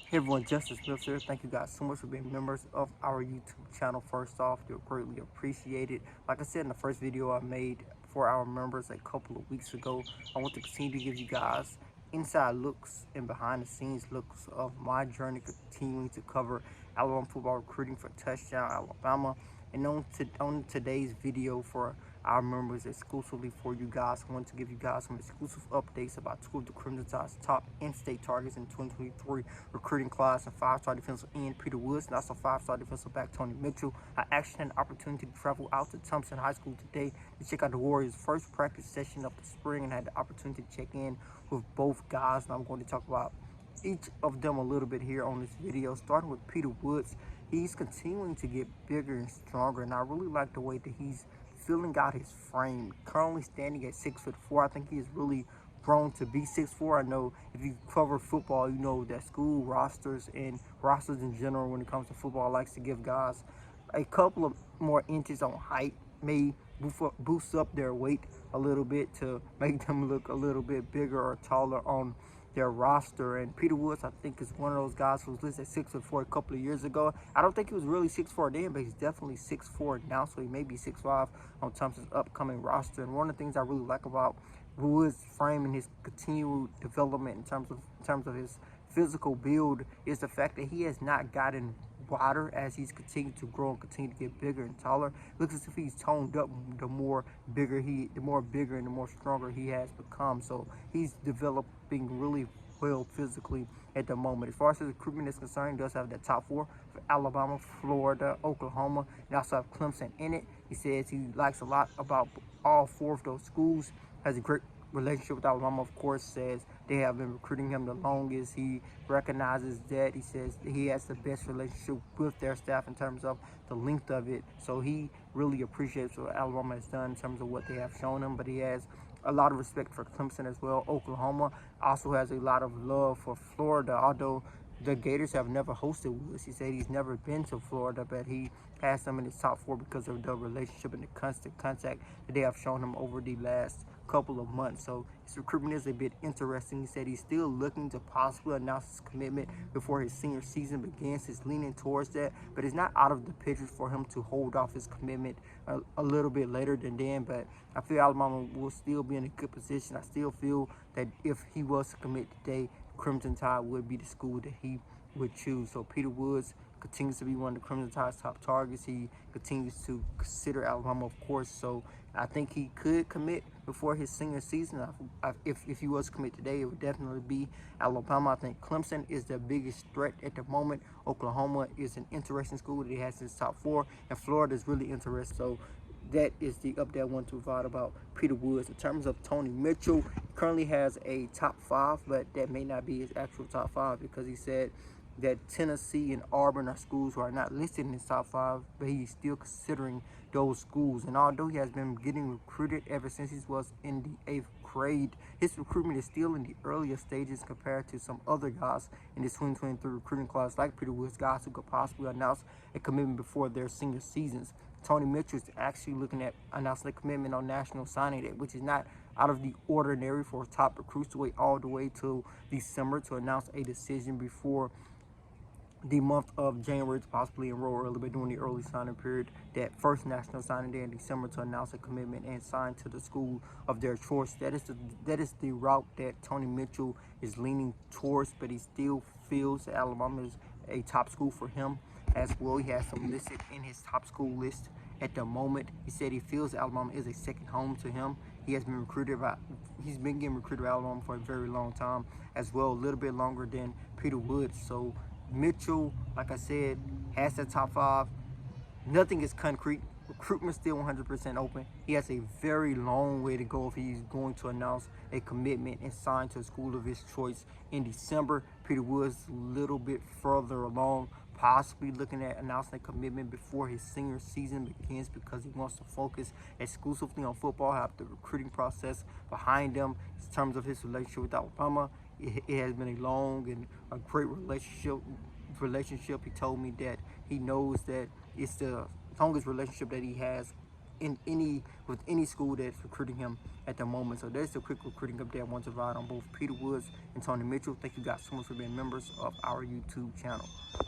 Hey everyone, Justice Smith here. Thank you guys so much for being members of our YouTube channel. First off, they're greatly appreciated. Like I said in the first video I made for our members a couple of weeks ago, I want to continue to give you guys inside looks and behind the scenes looks of my journey continuing to cover Alabama football recruiting for Touchdown Alabama. And on today's video for our members exclusively for you guys, I want to give you guys some exclusive updates about two of the Crimson Tide's top in-state targets in 2023 recruiting class, and five-star defensive end Peter Woods, and also five-star defensive back Tony Mitchell. I actually had an opportunity to travel out to Thompson High School today to check out the Warriors' first practice session of the spring, and had the opportunity to check in with both guys, and I'm going to talk about each of them a little bit here on this video, starting with Peter Woods. He's continuing to get bigger and stronger, and I really like the way that he's filling out his frame. Currently standing at 6'4", I think he is really grown to be 6'4". I know if you cover football, you know that school rosters and rosters in general when it comes to football likes to give guys a couple of more inches on height, may boost up their weight a little bit to make them look a little bit bigger or taller on their roster. And Peter Woods, I think, is one of those guys who was listed at 6'4" a couple of years ago. I don't think he was really 6'4" then, but he's definitely 6'4" now, so he may be 6'5" on Thompson's upcoming roster. And one of the things I really like about Woods' frame and his continued development in terms of his physical build is the fact that he has not gotten wider as he's continued to grow and continue to get bigger and taller. It looks as if he's toned up the more bigger and the more stronger he has become. So he's developing really well physically at the moment. As far as his recruitment is concerned, he does have the top four for Alabama, Florida, Oklahoma, and also have Clemson in it. He says he likes a lot about all four of those schools, has a great relationship with Alabama, of course, says they have been recruiting him the longest. He recognizes that. He says he has the best relationship with their staff in terms of the length of it. So he really appreciates what Alabama has done in terms of what they have shown him, but he has a lot of respect for Clemson as well. Oklahoma also has a lot of love for Florida, although the Gators have never hosted Woods. He said he's never been to Florida, but he has them in his top four because of the relationship and the constant contact that they have shown him over the last couple of months. So his recruitment is a bit interesting. He said he's still looking to possibly announce his commitment before his senior season begins. He's leaning towards that, but it's not out of the picture for him to hold off his commitment a little bit later than then. But I feel Alabama will still be in a good position. I still feel that if he was to commit today, Crimson Tide would be the school that he would choose. So Peter Woods continues to be one of the Crimson Tide's top targets. He continues to consider Alabama, of course. So I think he could commit before his senior season. If he was to commit today, it would definitely be Alabama. I think Clemson is the biggest threat at the moment. Oklahoma is an interesting school that he has in his top four, and Florida is really interesting. So that is the update I want to provide about Peter Woods. In terms of Tony Mitchell, he currently has a top five, but that may not be his actual top five because he said that Tennessee and Auburn are schools who are not listed in his top five, but he's still considering those schools. And although he has been getting recruited ever since he was in the 8th grade, his recruitment is still in the earlier stages compared to some other guys in this 2023 recruiting class, like Peter Woods, guys who could possibly announce a commitment before their senior seasons. Tony Mitchell is actually looking at announcing a commitment on National Signing Day, which is not out of the ordinary for top recruits to wait all the way till December to announce a decision before the month of January to possibly enroll early, but during the early signing period, that first National Signing Day in December to announce a commitment and sign to the school of their choice. That is the route that Tony Mitchell is leaning towards, but he still feels that Alabama is a top school for him as well. He has some listed in his top school list at the moment. He said he feels Alabama is a second home to him. He's been getting recruited by Alabama for a very long time as well, a little bit longer than Peter Woods. So Mitchell, like I said, has that top five. Nothing is concrete. Recruitment still 100% open. He has a very long way to go if he's going to announce a commitment and sign to a school of his choice in December. Peter Woods a little bit further along, possibly looking at announcing a commitment before his senior season begins because he wants to focus exclusively on football, have the recruiting process behind him in terms of his relationship with Alabama. It has been a long and a great relationship. He told me that he knows that it's the longest relationship that he has with any school that's recruiting him at the moment. So there's a quick recruiting update I want to provide on both Peter Woods and Tony Mitchell. Thank you guys so much for being members of our YouTube channel.